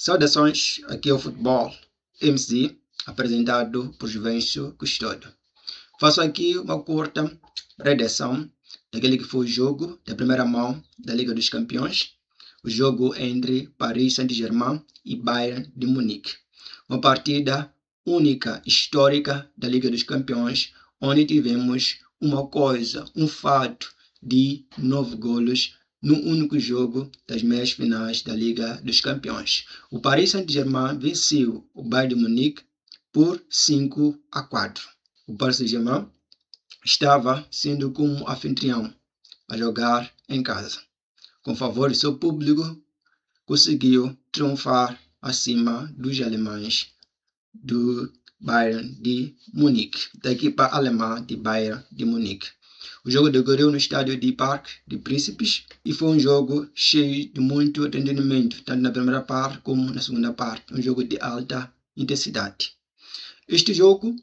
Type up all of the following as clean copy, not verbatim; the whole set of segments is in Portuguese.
Saudações, aqui é o Futebol MC, apresentado por Juvencio Custódio. Faço aqui uma curta redação daquele que foi o jogo da primeira mão da Liga dos Campeões, o jogo entre Paris Saint-Germain e Bayern de Munique. Uma partida única, histórica da Liga dos Campeões, onde tivemos um fato de 9 golos no único jogo das meias finais da Liga dos Campeões. O Paris Saint-Germain venceu o Bayern de Munique por 5-4. O Paris Saint-Germain estava sendo como anfitrião a jogar em casa. Com favor do seu público, conseguiu triunfar acima dos alemães do Bayern de Munique, da equipa alemã de Bayern de Munique. O jogo decorreu no estádio de Parque de Príncipes e foi um jogo cheio de muito entretenimento, tanto na primeira parte como na segunda parte. Um jogo de alta intensidade. Este jogo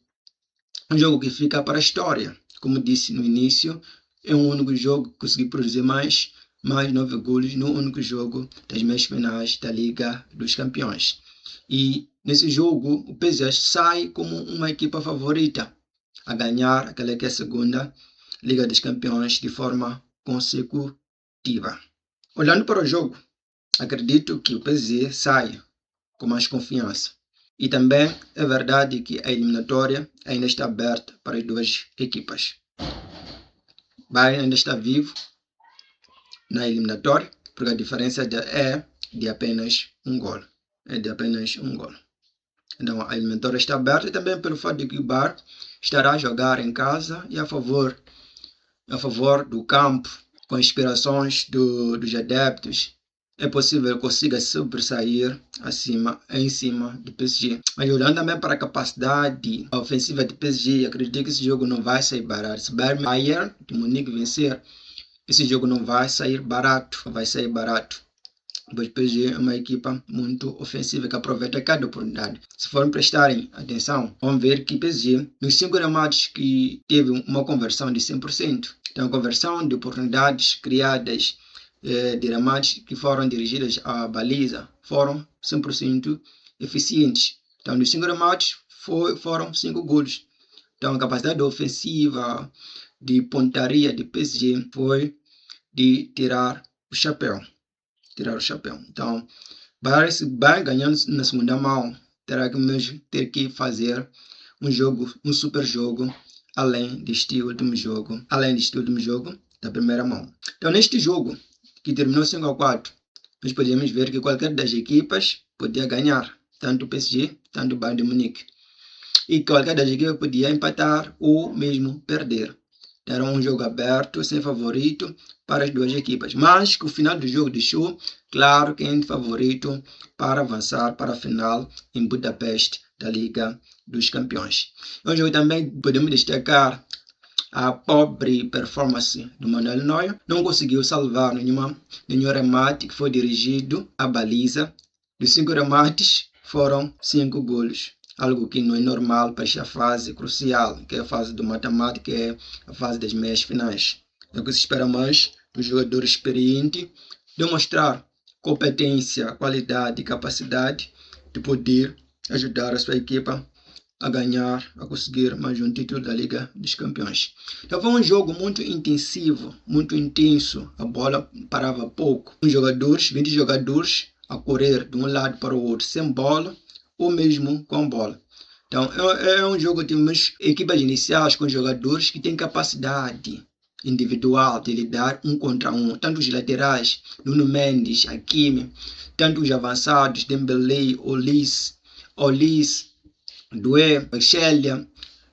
é um jogo que fica para a história. Como disse no início, é um único jogo que conseguiu produzir mais 9 golos no único jogo das meias finais da Liga dos Campeões. E nesse jogo, o PSG sai como uma equipa favorita a ganhar aquela que é a segunda Liga dos Campeões de forma consecutiva. Olhando para o jogo, acredito que o PSG sai com mais confiança. E também é verdade que a eliminatória ainda está aberta para as duas equipas. Bayern ainda está vivo na eliminatória, porque a diferença é de apenas um gol. Então a eliminatória está aberta e também pelo fato de que o Bayern estará a jogar em casa e a favor do campo, com inspirações dos adeptos, é possível que consiga sobressair em cima do PSG. Mas olhando também para a capacidade ofensiva do PSG, acredito que esse jogo não vai sair barato. Se Bayern de Munique vencer, esse jogo não vai sair barato. Pois o PSG é uma equipa muito ofensiva que aproveita cada oportunidade. Se forem prestarem atenção, vão ver que o PSG, nos 5 remates que teve uma conversão de 100%, então a conversão de oportunidades criadas de remates que foram dirigidas à baliza foram 100% eficientes. Então, nos 5 remates foram 5 gols. Então, a capacidade ofensiva de pontaria de PSG foi de tirar o chapéu. Então, Bayern ganhando na segunda mão, terá que mesmo ter que fazer um super jogo, além do estilo do jogo da primeira mão. Então, neste jogo, que terminou 5-4, nós podemos ver que qualquer das equipas podia ganhar, tanto o PSG, tanto o Bayern de Munique. E qualquer das equipas podia empatar ou mesmo perder. Era um jogo aberto, sem favorito para as duas equipas. Mas que o final do jogo deixou claro quem é favorito para avançar para a final em Budapeste da Liga dos Campeões. No jogo também podemos destacar a pobre performance do Manuel Neuer. Não conseguiu salvar nenhum remate que foi dirigido à baliza. Dos 5 remates, foram 5 golos. Algo que não é normal para esta fase crucial, que é a fase do mata-mata, que é a fase das meias finais. É o que se espera mais do jogador experiente demonstrar competência, qualidade e capacidade de poder ajudar a sua equipa a conseguir mais um título da Liga dos Campeões. Então foi um jogo muito intensivo, muito intenso, a bola parava pouco. 20 jogadores a correr de um lado para o outro sem bola, ou mesmo com bola. Então, é um jogo que temos equipas iniciais com jogadores que têm capacidade individual de lidar um contra um. Tanto os laterais, Nuno Mendes, Hakimi, tanto os avançados, Dembélé, Olis, Doué, Shelia,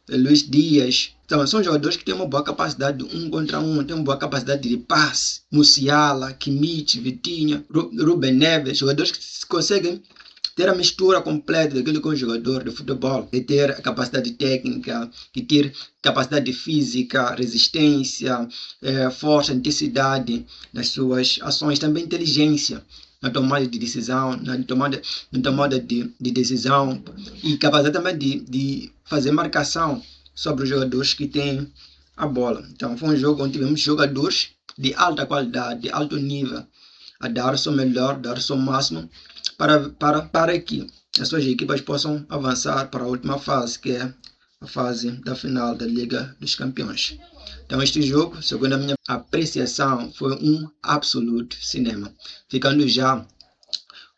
Luiz Dias. Então, são jogadores que têm uma boa capacidade de um contra um, têm uma boa capacidade de passe. Musiala, Kimmich, Vitinha, Ruben Neves, jogadores que conseguem ter a mistura completa daquilo que é um jogador de futebol, de ter a capacidade técnica, de ter capacidade física, resistência, força, intensidade nas suas ações, também inteligência na tomada de decisão, na tomada de decisão e capacidade também de fazer marcação sobre os jogadores que têm a bola. Então foi um jogo onde tivemos jogadores de alta qualidade, de alto nível, a dar o seu melhor, dar o seu máximo para que as suas equipas possam avançar para a última fase, que é a fase da final da Liga dos Campeões. Então este jogo, segundo a minha apreciação, foi um absoluto cinema, ficando já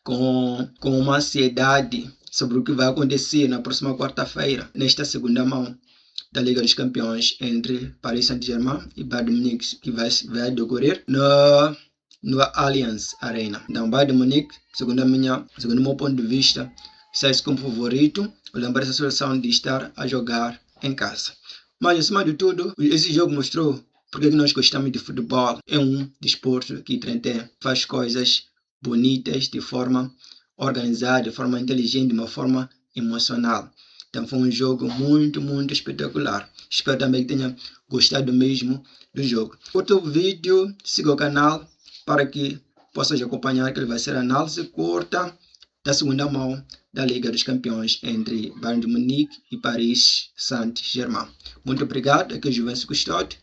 com uma ansiedade sobre o que vai acontecer na próxima quarta-feira, nesta segunda mão da Liga dos Campeões entre Paris Saint-Germain e Bayern de Munique, que vai decorrer no Allianz Arena. Então, Bayern de Munique, segundo o meu ponto de vista, sai-se como favorito, lembrar essa seleção de estar a jogar em casa. Mas, acima de tudo, esse jogo mostrou porque nós gostamos de futebol. É um desporto que faz coisas bonitas de forma organizada, de forma inteligente, de uma forma emocional. Então foi um jogo muito, muito espetacular. Espero também que tenha gostado mesmo do jogo. Outro vídeo, siga o canal para que possas acompanhar, que ele vai ser análise curta da segunda mão da Liga dos Campeões entre Bayern de Munique e Paris Saint-Germain. Muito obrigado, aqui é o Juvencio Custódio.